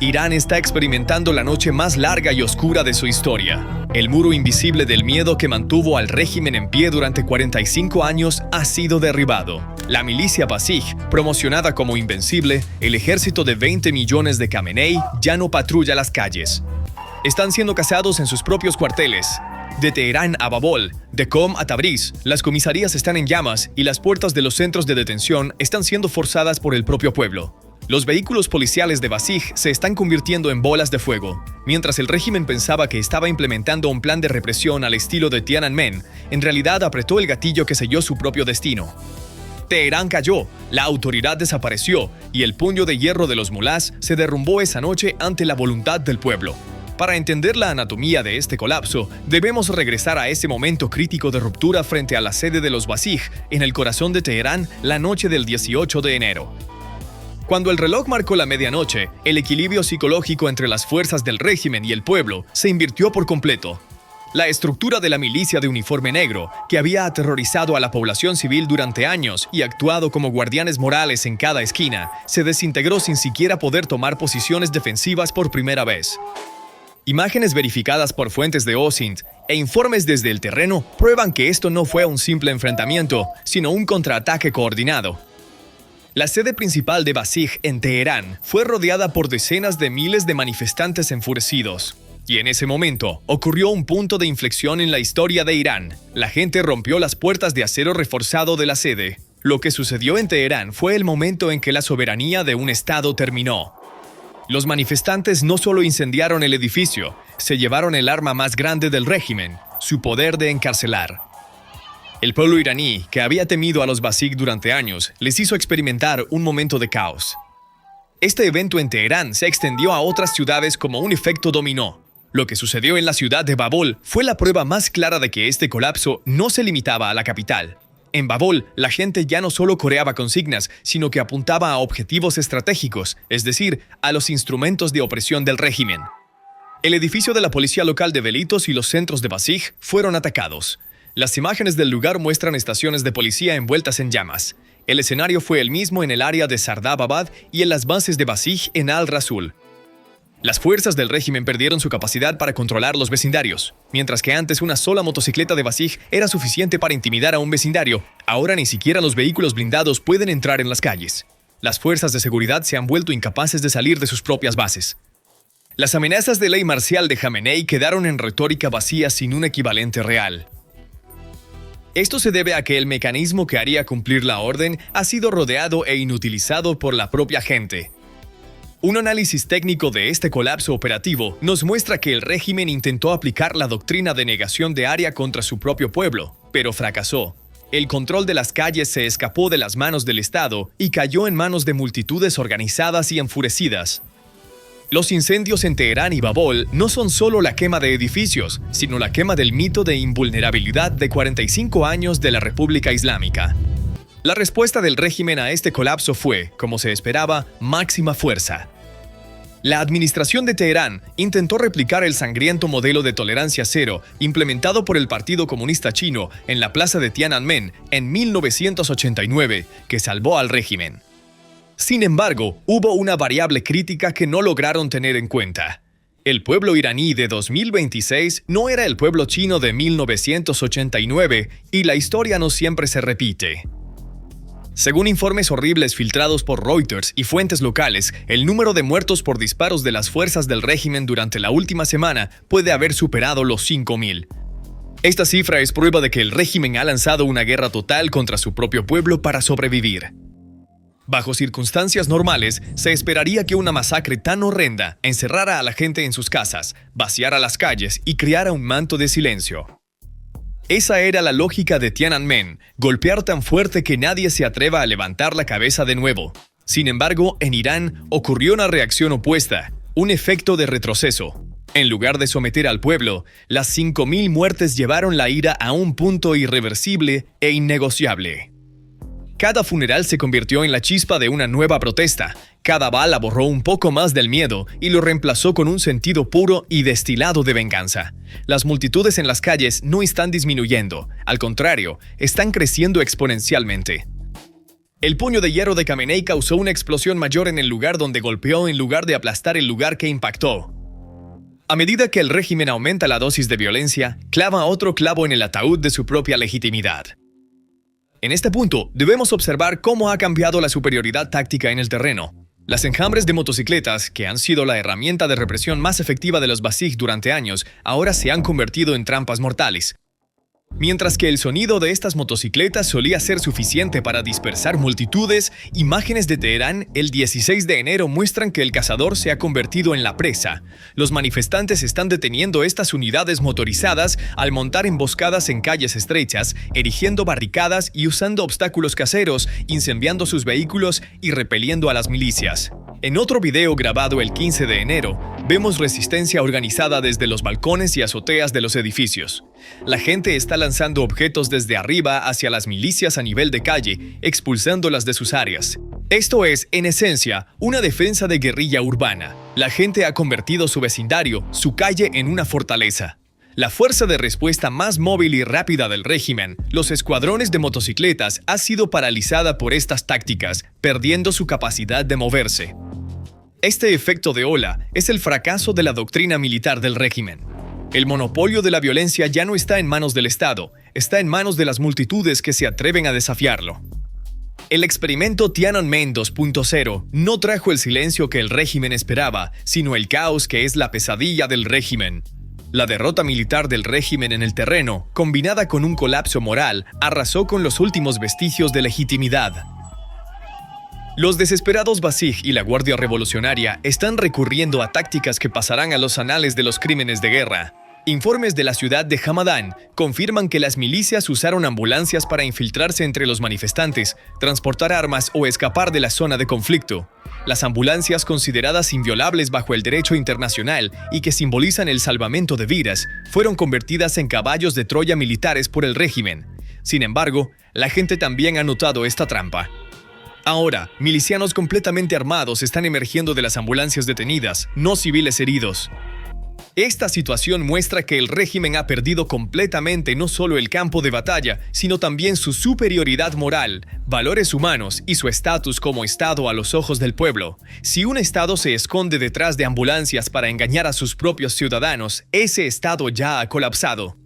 Irán está experimentando la noche más larga y oscura de su historia. El muro invisible del miedo que mantuvo al régimen en pie durante 45 años ha sido derribado. La milicia Basij, promocionada como invencible, el ejército de 20 millones de Khamenei, ya no patrulla las calles. Están siendo cazados en sus propios cuarteles. De Teherán a Babol, de Qom a Tabriz, las comisarías están en llamas y las puertas de los centros de detención están siendo forzadas por el propio pueblo. Los vehículos policiales de Basij se están convirtiendo en bolas de fuego. Mientras el régimen pensaba que estaba implementando un plan de represión al estilo de Tiananmen, en realidad apretó el gatillo que selló su propio destino. Teherán cayó, la autoridad desapareció y el puño de hierro de los mulás se derrumbó esa noche ante la voluntad del pueblo. Para entender la anatomía de este colapso, debemos regresar a ese momento crítico de ruptura frente a la sede de los Basij en el corazón de Teherán la noche del 18 de enero. Cuando el reloj marcó la medianoche, el equilibrio psicológico entre las fuerzas del régimen y el pueblo se invirtió por completo. La estructura de la milicia de uniforme negro, que había aterrorizado a la población civil durante años y actuado como guardianes morales en cada esquina, se desintegró sin siquiera poder tomar posiciones defensivas por primera vez. Imágenes verificadas por fuentes de OSINT e informes desde el terreno prueban que esto no fue un simple enfrentamiento, sino un contraataque coordinado. La sede principal de Basij en Teherán fue rodeada por decenas de miles de manifestantes enfurecidos. Y en ese momento ocurrió un punto de inflexión en la historia de Irán. La gente rompió las puertas de acero reforzado de la sede. Lo que sucedió en Teherán fue el momento en que la soberanía de un estado terminó. Los manifestantes no solo incendiaron el edificio, se llevaron el arma más grande del régimen, su poder de encarcelar. El pueblo iraní, que había temido a los Basij durante años, les hizo experimentar un momento de caos. Este evento en Teherán se extendió a otras ciudades como un efecto dominó. Lo que sucedió en la ciudad de Babol fue la prueba más clara de que este colapso no se limitaba a la capital. En Babol, la gente ya no solo coreaba consignas, sino que apuntaba a objetivos estratégicos, es decir, a los instrumentos de opresión del régimen. El edificio de la policía local de Velitos y los centros de Basij fueron atacados. Las imágenes del lugar muestran estaciones de policía envueltas en llamas. El escenario fue el mismo en el área de Sardababad y en las bases de Basij en Al-Rasul. Las fuerzas del régimen perdieron su capacidad para controlar los vecindarios. Mientras que antes una sola motocicleta de Basij era suficiente para intimidar a un vecindario, ahora ni siquiera los vehículos blindados pueden entrar en las calles. Las fuerzas de seguridad se han vuelto incapaces de salir de sus propias bases. Las amenazas de ley marcial de Khamenei quedaron en retórica vacía sin un equivalente real. Esto se debe a que el mecanismo que haría cumplir la orden ha sido rodeado e inutilizado por la propia gente. Un análisis técnico de este colapso operativo nos muestra que el régimen intentó aplicar la doctrina de negación de área contra su propio pueblo, pero fracasó. El control de las calles se escapó de las manos del Estado y cayó en manos de multitudes organizadas y enfurecidas. Los incendios en Teherán y Babol no son solo la quema de edificios, sino la quema del mito de invulnerabilidad de 45 años de la República Islámica. La respuesta del régimen a este colapso fue, como se esperaba, máxima fuerza. La administración de Teherán intentó replicar el sangriento modelo de tolerancia cero implementado por el Partido Comunista Chino en la plaza de Tiananmen en 1989, que salvó al régimen. Sin embargo, hubo una variable crítica que no lograron tener en cuenta. El pueblo iraní de 2026 no era el pueblo chino de 1989 y la historia no siempre se repite. Según informes horribles filtrados por Reuters y fuentes locales, el número de muertos por disparos de las fuerzas del régimen durante la última semana puede haber superado los 5.000. Esta cifra es prueba de que el régimen ha lanzado una guerra total contra su propio pueblo para sobrevivir. Bajo circunstancias normales, se esperaría que una masacre tan horrenda encerrara a la gente en sus casas, vaciara las calles y creara un manto de silencio. Esa era la lógica de Tiananmen, golpear tan fuerte que nadie se atreva a levantar la cabeza de nuevo. Sin embargo, en Irán ocurrió una reacción opuesta, un efecto de retroceso. En lugar de someter al pueblo, las 5.000 muertes llevaron la ira a un punto irreversible e innegociable. Cada funeral se convirtió en la chispa de una nueva protesta. Cada bala borró un poco más del miedo y lo reemplazó con un sentido puro y destilado de venganza. Las multitudes en las calles no están disminuyendo, al contrario, están creciendo exponencialmente. El puño de hierro de Khamenei causó una explosión mayor en el lugar donde golpeó en lugar de aplastar el lugar que impactó. A medida que el régimen aumenta la dosis de violencia, clava otro clavo en el ataúd de su propia legitimidad. En este punto, debemos observar cómo ha cambiado la superioridad táctica en el terreno. Las enjambres de motocicletas, que han sido la herramienta de represión más efectiva de los Basij durante años, ahora se han convertido en trampas mortales. Mientras que el sonido de estas motocicletas solía ser suficiente para dispersar multitudes, imágenes de Teherán el 16 de enero muestran que el cazador se ha convertido en la presa. Los manifestantes están deteniendo estas unidades motorizadas al montar emboscadas en calles estrechas, erigiendo barricadas y usando obstáculos caseros, incendiando sus vehículos y repeliendo a las milicias. En otro video grabado el 15 de enero, vemos resistencia organizada desde los balcones y azoteas de los edificios. La gente está lanzando objetos desde arriba hacia las milicias a nivel de calle, expulsándolas de sus áreas. Esto es, en esencia, una defensa de guerrilla urbana. La gente ha convertido su vecindario, su calle, en una fortaleza. La fuerza de respuesta más móvil y rápida del régimen, los escuadrones de motocicletas, ha sido paralizada por estas tácticas, perdiendo su capacidad de moverse. Este efecto de ola es el fracaso de la doctrina militar del régimen. El monopolio de la violencia ya no está en manos del Estado, está en manos de las multitudes que se atreven a desafiarlo. El experimento Tiananmen 2.0 no trajo el silencio que el régimen esperaba, sino el caos que es la pesadilla del régimen. La derrota militar del régimen en el terreno, combinada con un colapso moral, arrasó con los últimos vestigios de legitimidad. Los desesperados Basij y la Guardia Revolucionaria están recurriendo a tácticas que pasarán a los anales de los crímenes de guerra. Informes de la ciudad de Hamadán confirman que las milicias usaron ambulancias para infiltrarse entre los manifestantes, transportar armas o escapar de la zona de conflicto. Las ambulancias, consideradas inviolables bajo el derecho internacional y que simbolizan el salvamento de vidas, fueron convertidas en caballos de Troya militares por el régimen. Sin embargo, la gente también ha notado esta trampa. Ahora, milicianos completamente armados están emergiendo de las ambulancias detenidas, no civiles heridos. Esta situación muestra que el régimen ha perdido completamente no solo el campo de batalla, sino también su superioridad moral, valores humanos y su estatus como Estado a los ojos del pueblo. Si un Estado se esconde detrás de ambulancias para engañar a sus propios ciudadanos, ese Estado ya ha colapsado.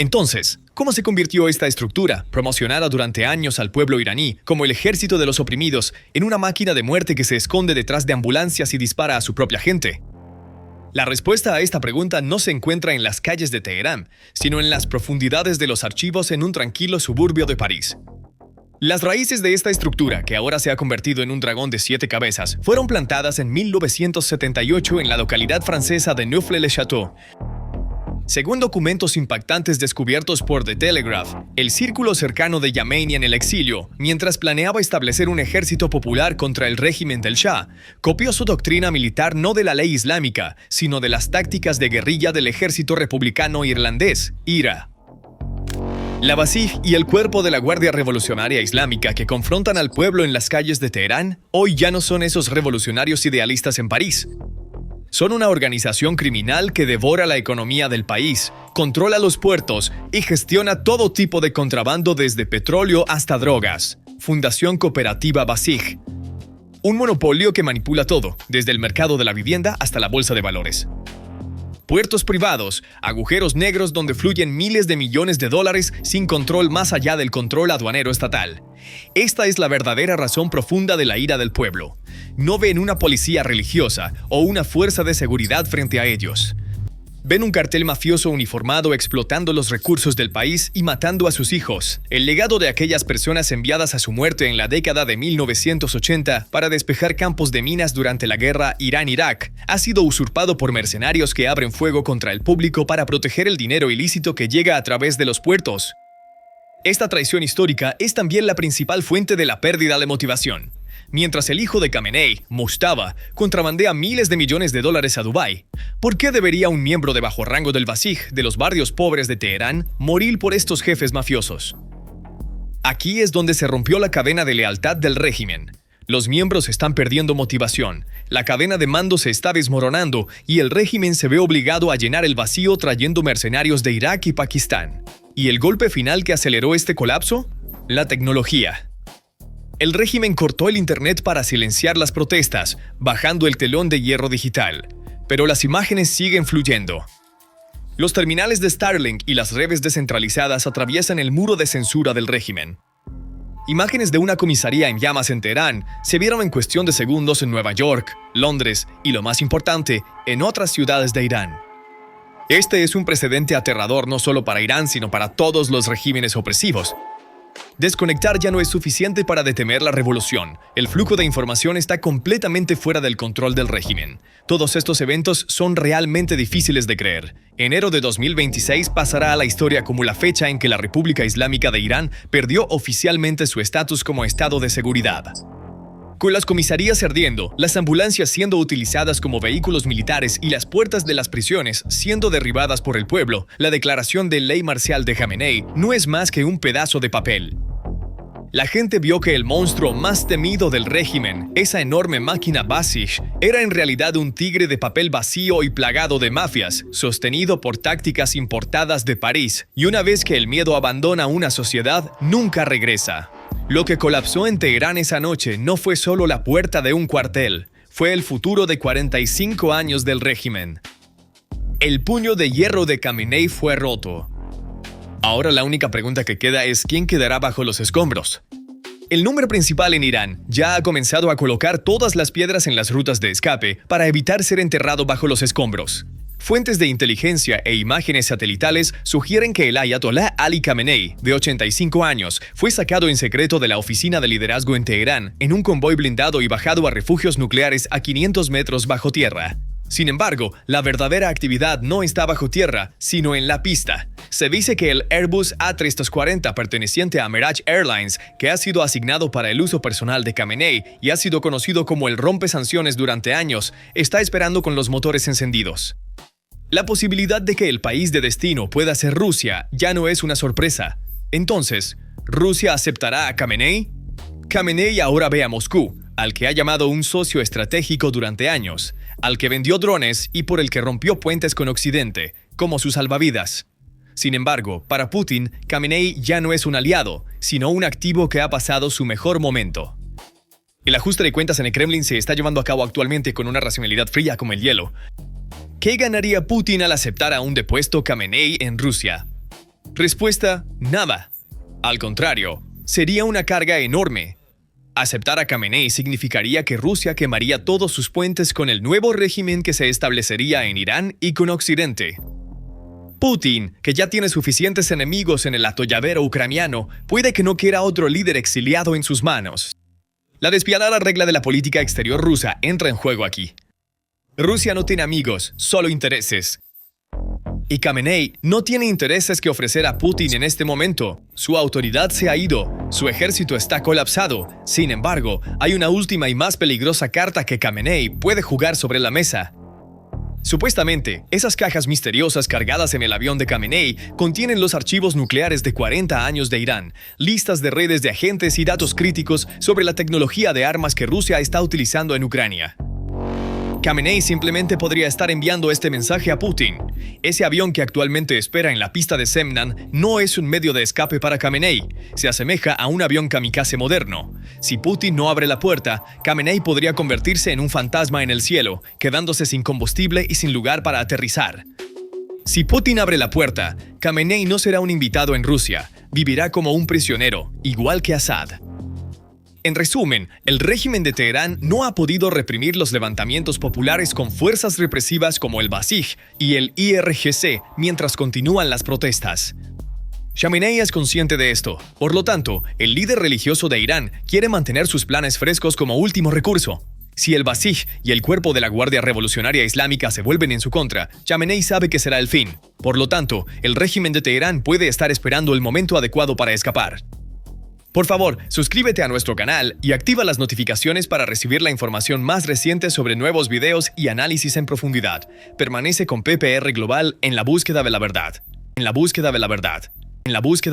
Entonces, ¿cómo se convirtió esta estructura, promocionada durante años al pueblo iraní como el ejército de los oprimidos, en una máquina de muerte que se esconde detrás de ambulancias y dispara a su propia gente? La respuesta a esta pregunta no se encuentra en las calles de Teherán, sino en las profundidades de los archivos en un tranquilo suburbio de París. Las raíces de esta estructura, que ahora se ha convertido en un dragón de 7 cabezas, fueron plantadas en 1978 en la localidad francesa de Neauphle-le-Château. Según documentos impactantes descubiertos por The Telegraph, el círculo cercano de Yameni en el exilio, mientras planeaba establecer un ejército popular contra el régimen del Shah, copió su doctrina militar no de la ley islámica, sino de las tácticas de guerrilla del ejército republicano irlandés, IRA. La Basij y el cuerpo de la Guardia Revolucionaria Islámica que confrontan al pueblo en las calles de Teherán, hoy ya no son esos revolucionarios idealistas en París. Son una organización criminal que devora la economía del país, controla los puertos y gestiona todo tipo de contrabando desde petróleo hasta drogas. Fundación Cooperativa Basij. Un monopolio que manipula todo, desde el mercado de la vivienda hasta la bolsa de valores. Puertos privados, agujeros negros donde fluyen miles de millones de dólares sin control más allá del control aduanero estatal. Esta es la verdadera razón profunda de la ira del pueblo. No ven una policía religiosa o una fuerza de seguridad frente a ellos. Ven un cartel mafioso uniformado explotando los recursos del país y matando a sus hijos. El legado de aquellas personas enviadas a su muerte en la década de 1980 para despejar campos de minas durante la guerra Irán-Irak ha sido usurpado por mercenarios que abren fuego contra el público para proteger el dinero ilícito que llega a través de los puertos. Esta traición histórica es también la principal fuente de la pérdida de motivación. Mientras el hijo de Khamenei, Mustafa, contrabandea miles de millones de dólares a Dubái, ¿por qué debería un miembro de bajo rango del Basij de los barrios pobres de Teherán morir por estos jefes mafiosos? Aquí es donde se rompió la cadena de lealtad del régimen. Los miembros están perdiendo motivación, la cadena de mando se está desmoronando y el régimen se ve obligado a llenar el vacío trayendo mercenarios de Irak y Pakistán. ¿Y el golpe final que aceleró este colapso? La tecnología. El régimen cortó el internet para silenciar las protestas, bajando el telón de hierro digital. Pero las imágenes siguen fluyendo. Los terminales de Starlink y las redes descentralizadas atraviesan el muro de censura del régimen. Imágenes de una comisaría en llamas en Teherán se vieron en cuestión de segundos en Nueva York, Londres y, lo más importante, en otras ciudades de Irán. Este es un precedente aterrador no solo para Irán, sino para todos los regímenes opresivos. Desconectar ya no es suficiente para detener la revolución. El flujo de información está completamente fuera del control del régimen. Todos estos eventos son realmente difíciles de creer. Enero de 2026 pasará a la historia como la fecha en que la República Islámica de Irán perdió oficialmente su estatus como estado de seguridad. Con las comisarías ardiendo, las ambulancias siendo utilizadas como vehículos militares y las puertas de las prisiones siendo derribadas por el pueblo, la declaración de ley marcial de Jamenei no es más que un pedazo de papel. La gente vio que el monstruo más temido del régimen, esa enorme máquina Basij, era en realidad un tigre de papel vacío y plagado de mafias, sostenido por tácticas importadas de París, y una vez que el miedo abandona una sociedad, nunca regresa. Lo que colapsó en Teherán esa noche no fue solo la puerta de un cuartel, fue el futuro de 45 años del régimen. El puño de hierro de Khamenei fue roto. Ahora la única pregunta que queda es ¿quién quedará bajo los escombros? El número principal en Irán ya ha comenzado a colocar todas las piedras en las rutas de escape para evitar ser enterrado bajo los escombros. Fuentes de inteligencia e imágenes satelitales sugieren que el ayatolá Ali Khamenei, de 85 años, fue sacado en secreto de la oficina de liderazgo en Teherán en un convoy blindado y bajado a refugios nucleares a 500 metros bajo tierra. Sin embargo, la verdadera actividad no está bajo tierra, sino en la pista. Se dice que el Airbus A340 perteneciente a Mirage Airlines, que ha sido asignado para el uso personal de Khamenei y ha sido conocido como el rompesanciones durante años, está esperando con los motores encendidos. La posibilidad de que el país de destino pueda ser Rusia ya no es una sorpresa. Entonces, ¿Rusia aceptará a Khamenei? Khamenei ahora ve a Moscú, al que ha llamado un socio estratégico durante años, al que vendió drones y por el que rompió puentes con Occidente, como su salvavidas. Sin embargo, para Putin, Khamenei ya no es un aliado, sino un activo que ha pasado su mejor momento. El ajuste de cuentas en el Kremlin se está llevando a cabo actualmente con una racionalidad fría como el hielo. ¿Qué ganaría Putin al aceptar a un depuesto Khamenei en Rusia? Respuesta: nada. Al contrario, sería una carga enorme. Aceptar a Khamenei significaría que Rusia quemaría todos sus puentes con el nuevo régimen que se establecería en Irán y con Occidente. Putin, que ya tiene suficientes enemigos en el atolladero ucraniano, puede que no quiera otro líder exiliado en sus manos. La despiadada regla de la política exterior rusa entra en juego aquí. Rusia no tiene amigos, solo intereses. Y Khamenei no tiene intereses que ofrecer a Putin en este momento. Su autoridad se ha ido, su ejército está colapsado. Sin embargo, hay una última y más peligrosa carta que Khamenei puede jugar sobre la mesa. Supuestamente, esas cajas misteriosas cargadas en el avión de Khamenei contienen los archivos nucleares de 40 años de Irán, listas de redes de agentes y datos críticos sobre la tecnología de armas que Rusia está utilizando en Ucrania. Khamenei simplemente podría estar enviando este mensaje a Putin. Ese avión que actualmente espera en la pista de Semnan no es un medio de escape para Khamenei. Se asemeja a un avión kamikaze moderno. Si Putin no abre la puerta, Khamenei podría convertirse en un fantasma en el cielo, quedándose sin combustible y sin lugar para aterrizar. Si Putin abre la puerta, Khamenei no será un invitado en Rusia. Vivirá como un prisionero, igual que Assad. En resumen, el régimen de Teherán no ha podido reprimir los levantamientos populares con fuerzas represivas como el Basij y el IRGC mientras continúan las protestas. Khamenei es consciente de esto. Por lo tanto, el líder religioso de Irán quiere mantener sus planes frescos como último recurso. Si el Basij y el cuerpo de la Guardia Revolucionaria Islámica se vuelven en su contra, Khamenei sabe que será el fin. Por lo tanto, el régimen de Teherán puede estar esperando el momento adecuado para escapar. Por favor, suscríbete a nuestro canal y activa las notificaciones para recibir la información más reciente sobre nuevos videos y análisis en profundidad. Permanece con PPR Global en la búsqueda de la verdad. En la búsqueda de la verdad. En la búsqueda